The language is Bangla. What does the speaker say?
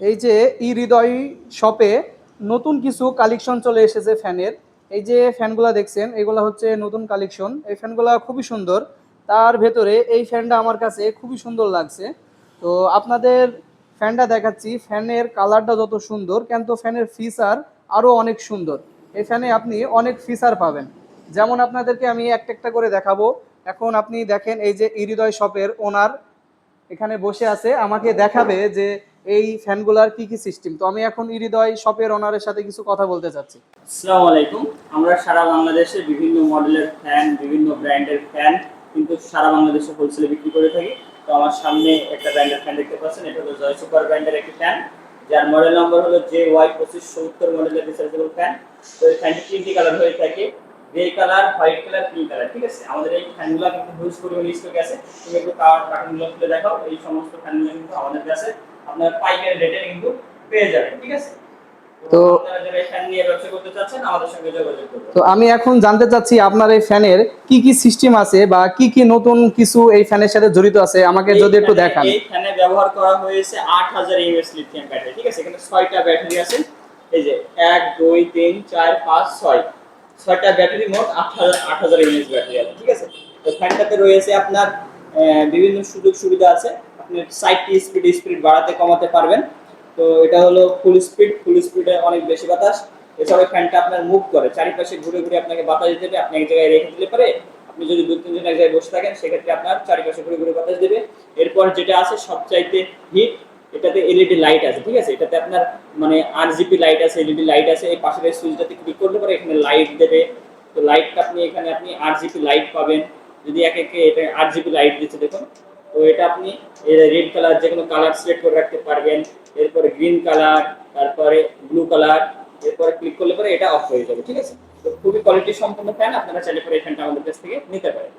এই যে হৃদয় শপে নতুন কিছু কালেকশন চলে এসেছে ফ্যানের। এই যে ফ্যানগুলা দেখছেন এগুলা হচ্ছে নতুন কালেকশন। এই ফ্যানগুলা খুবই সুন্দর। তার ভেতরে এই ফ্যানটা আমার কাছে খুবই সুন্দর লাগছে। তো আপনাদের ফ্যানটা দেখাচ্ছি। ফ্যানের কালারটা যত সুন্দর কিন্তু ফ্যানের ফিচার আরও অনেক সুন্দর। এই ফ্যানে আপনি অনেক ফিচার পাবেন। যেমন আপনাদেরকে আমি একটা একটা করে দেখাবো। এখন আপনি দেখেন এই যে হৃদয় শপের ওনার এখানে বসে আছে, আমাকে দেখাবে যে এই ফ্যানগুলার কি কি সিস্টেম। তো আমি এখন হৃদয় শপের ওনারের সাথে কিছু কথা বলতে চাচ্ছি। আসসালামু আলাইকুম। আমরা সারা বাংলাদেশে বিভিন্ন মডেলের ফ্যান, বিভিন্ন ব্র্যান্ডের ফ্যান কিন্তু সারা বাংলাদেশে হোলসেলে বিক্রি করে থাকি। তো আমার সামনে একটা ব্র্যান্ডের ফ্যান দেখতে পাচ্ছেন, এটা হলো জয় সুপার ব্র্যান্ডের একটি ফ্যান, যার মডেল নম্বর হলো JY2570 মডেলের রিচার্জেবল ফ্যান। তো এই ফ্যানটি তিনটি কালার হয়ে থাকে, grey colour, white colour, pink colour. ঠিক আছে, আমাদের এই ফ্যানগুলো কিন্তু হিউজ পরিমাণে স্টকে আছে। তুমি একটু কার্টুনগুলো খুলে দেখাও। এই সমস্ত ফ্যানগুলো কিন্তু আমাদের কাছে আপনার পাইকারি রেটে কিন্তু পেয়ে যাবেন। ঠিক আছে, তো তো আমি এখন জানতে চাচ্ছি আপনার এই ফ্যানের কি কি সিস্টেম আছে বা কি কি নতুন কিছু এই ফ্যানের সাথে জড়িত আছে, আমাকে যদি একটু দেখান। এই ফ্যানে ব্যবহার করা হয়েছে 8000 এমএএইচ লিথিয়াম ব্যাটারি। ঠিক আছে, এখানে 6টা ব্যাটারি আছে। এই যে 1 2 3 4 5 6, 6টা ব্যাটারি, মোট 8000 এমএএইচ ব্যাটারি আছে। ঠিক আছে, তো ফ্যানটাতে রয়েছে আপনার বিভিন্ন সুযোগ সুবিধা আছে। আপনি সাইড স্পিড বাড়াতে কমাতে পারবেন। তো এটা হলো ফুল স্পিডে অনেক বেশি বাতাস। এছাড়াও ফ্যানটা আপনার মুভ করে, চারিপাশে ঘুরে ঘুরে আপনাকে বাতাস দেবে। আপনি এক জায়গায় রেখে দিলে পারে, আপনি যদি 2-3 জন এক জায়গায় বসে থাকেন সেক্ষেত্রে আপনার চারিপাশে ঘুরে ঘুরে বাতাস দেবে। এরপর যেটা আছে সবচাইতে হিট, এটাতে এলইডি লাইট আছে। ঠিক আছে, এটাতে আপনার মানে আরজিবি লাইট আছে, এলইডি লাইট আছে। এই পাশের এই সুইচটাতে ক্লিক করলে পরে এখানে লাইট দেবে। তো লাইটটা আপনি এখানে আপনি আরজিবি লাইট পাবেন। যদি একে একে এটা আরজিবি লাইট দিচ্ছে দেখুন। তো এটা আপনি রেড কালার যে কোনো কালার সিলেক্ট করে রাখতে পারবেন। এরপরে গ্রিন কালার, তারপরে ব্লু কালার, এরপরে ক্লিক করলে পরে এটা অফ হয়ে যাবে। ঠিক আছে, তো খুবই কোয়ালিটি সম্পন্ন ফ্যান। আপনারা চাইলে পরে এই ফ্যানটা আমাদের কাছ থেকে নিতে পারেন।